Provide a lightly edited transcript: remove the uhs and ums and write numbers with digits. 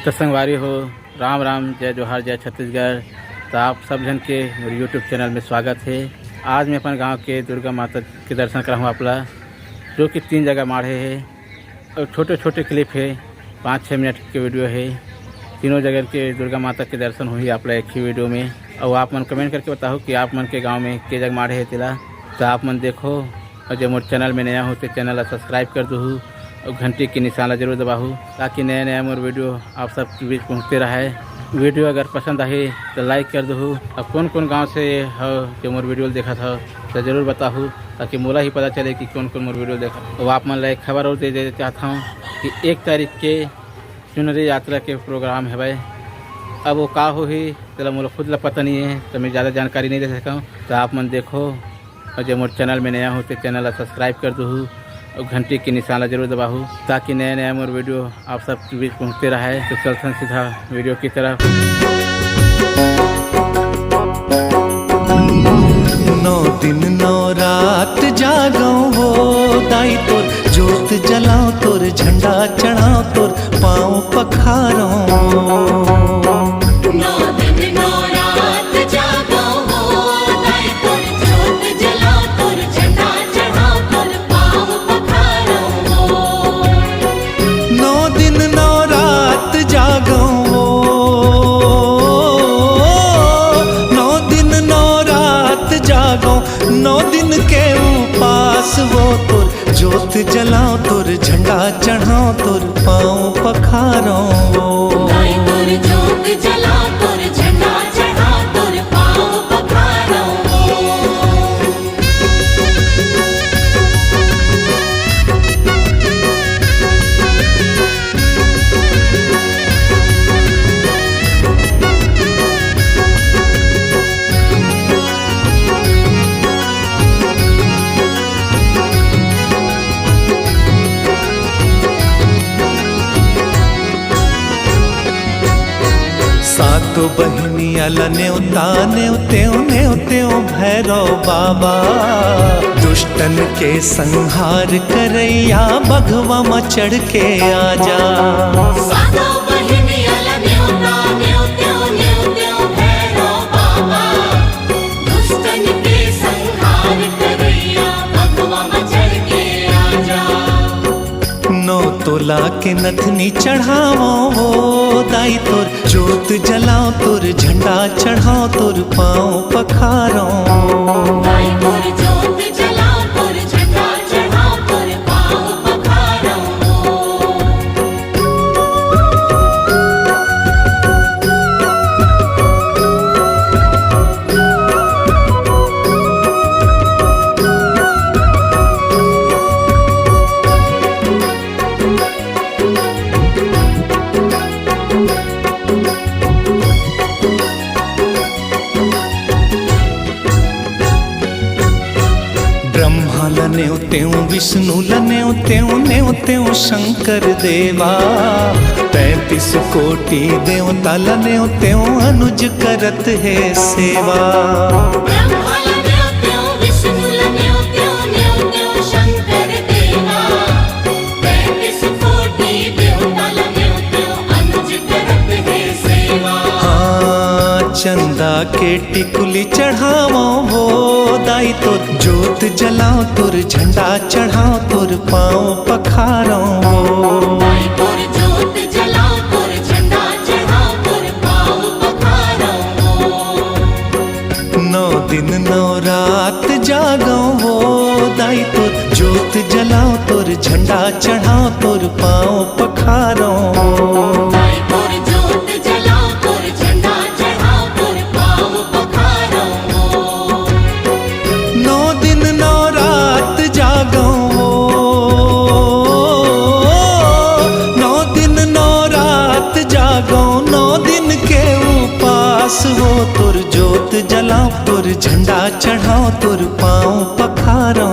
सत्संगवारी हो। राम राम, जय जोहार, जय छत्तीसगढ़। तो आप सब जन के मेरे यूट्यूब चैनल में स्वागत है। आज मैं अपन गांव के दुर्गा माता के दर्शन कराऊँ आपला, जो कि 3 जगह माढ़े है और छोटे छोटे क्लिप है, 5-6 मिनट के वीडियो है। तीनों जगह के दुर्गा माता के दर्शन हुई आपला एक ही वीडियो में। और आप मन कमेंट करके बताओ कि आप मन के गाँव में के जगह माढ़े है तिला। तो आप मन देखो, और जब मोर चैनल में नया हो तो चैनल सब्सक्राइब कर दो और घंटी की निशान जरूर दबाहू, ताकि नया नया मोर वीडियो आप सब के बीच पहुँचते रहे। वीडियो अगर पसंद आए तो लाइक कर दो। अब कौन कौन गांव से हो जो मोर वीडियो देखा था तो ज़रूर बताहू, ताकि मोला ही पता चले कि कौन कौन मोर वीडियो देखा। तो आप मन एक खबर और दे चाहता हूँ कि 1 तारीख के चुनरी यात्रा के प्रोग्राम है भाई। अब वो का हो ही चलो मोला खुद ला पता नहीं है, तो मैं ज़्यादा जानकारी नहीं दे सका हूँ। तो आप मन देखो, और जब मोर चैनल में नया हो तो चैनल सब्सक्राइब कर दो और घंटी की निशान जरूर दबाहू, ताकि नया नया मोर वीडियो आप सब के बीच पहुँचते रहे। तो चलते हैं सीधा वीडियो की तरफ। 9 दिन 9 रात जागो हो दाई तोर, जोत जलाओ तोर, झंडा चढ़ाओ तोर, पाँव पखारो। 9 दिन 9 रात जागो हो दाई तोर, जोत जलाओ तोर, झंडा चढ़ाओ तोर, पाँव पखारो। 9 दिन 9 रात जागो हो, 9 दिन 9 रात जागो, 9 दिन के उपास हो तोर, जोत जलाओ तोर, झंडा चढ़ाओ तोर, पाँव पखारो। दाई तोर जोत जलाओ तोर, झंडा चढ़ाओ तोर, पाँव पखारो। सातो बहनिया न्योता न्योत्यो न्योत्यो भैरव बाबा, दुष्टन के संहार करैया, बघवा में चढ़ के आजा। सातो बहनिया न्योता न्योत्यो न्योत्यो भैरव बाबा, दुष्टन के संहार करैया, बघवा में चढ़ के आजा। 9 तोला के नथनी चढ़ावो हो दाई तोर, जोत जलाओ तोर, झंडा चढ़ाओ तोर, पाँव पखारो। दाई तोर जोत जलाओ तोर, झंडा चढ़ाओ तोर, पाँव पखारो। ब्रह्मा न्योत्यो विष्णु न्योत्यो न्योत्यो शंकर देवा, 33 कोटि देवता न्योत्यो, अनुज करत है सेवा। ब्रह्मा न्योत्यो विष्णु न्योत्यो न्योत्यो शंकर देवा, 33 कोटि देवता न्योत्यो, अनुज करत है सेवा। हाँ, चंदा के टिकुली चढ़ावो हो दाई तोर, जोत जलाओ तोर, झंडा चढ़ाओ तोर, पाँव पखारो। दाई तोर जोत जलाओ तोर, झंडा चढ़ाओ तोर, पाँव पखारो। 9 दिन 9 रात जागो हो दाई तोर, जोत जलाओ तोर, झंडा चढ़ाओ तोर, पाँव पखारो। दाई तोर जोत जलाओ तोर, झंडा चढ़ाओ तोर, पाँव पखारो। 9 दिन 9 रात जागो हो, 9 दिन 9 रात जागो, 9 दिन के उपास हो तोर, जोत जलाओ तोर, झंडा चढ़ाओ तोर, पाँव पखारो।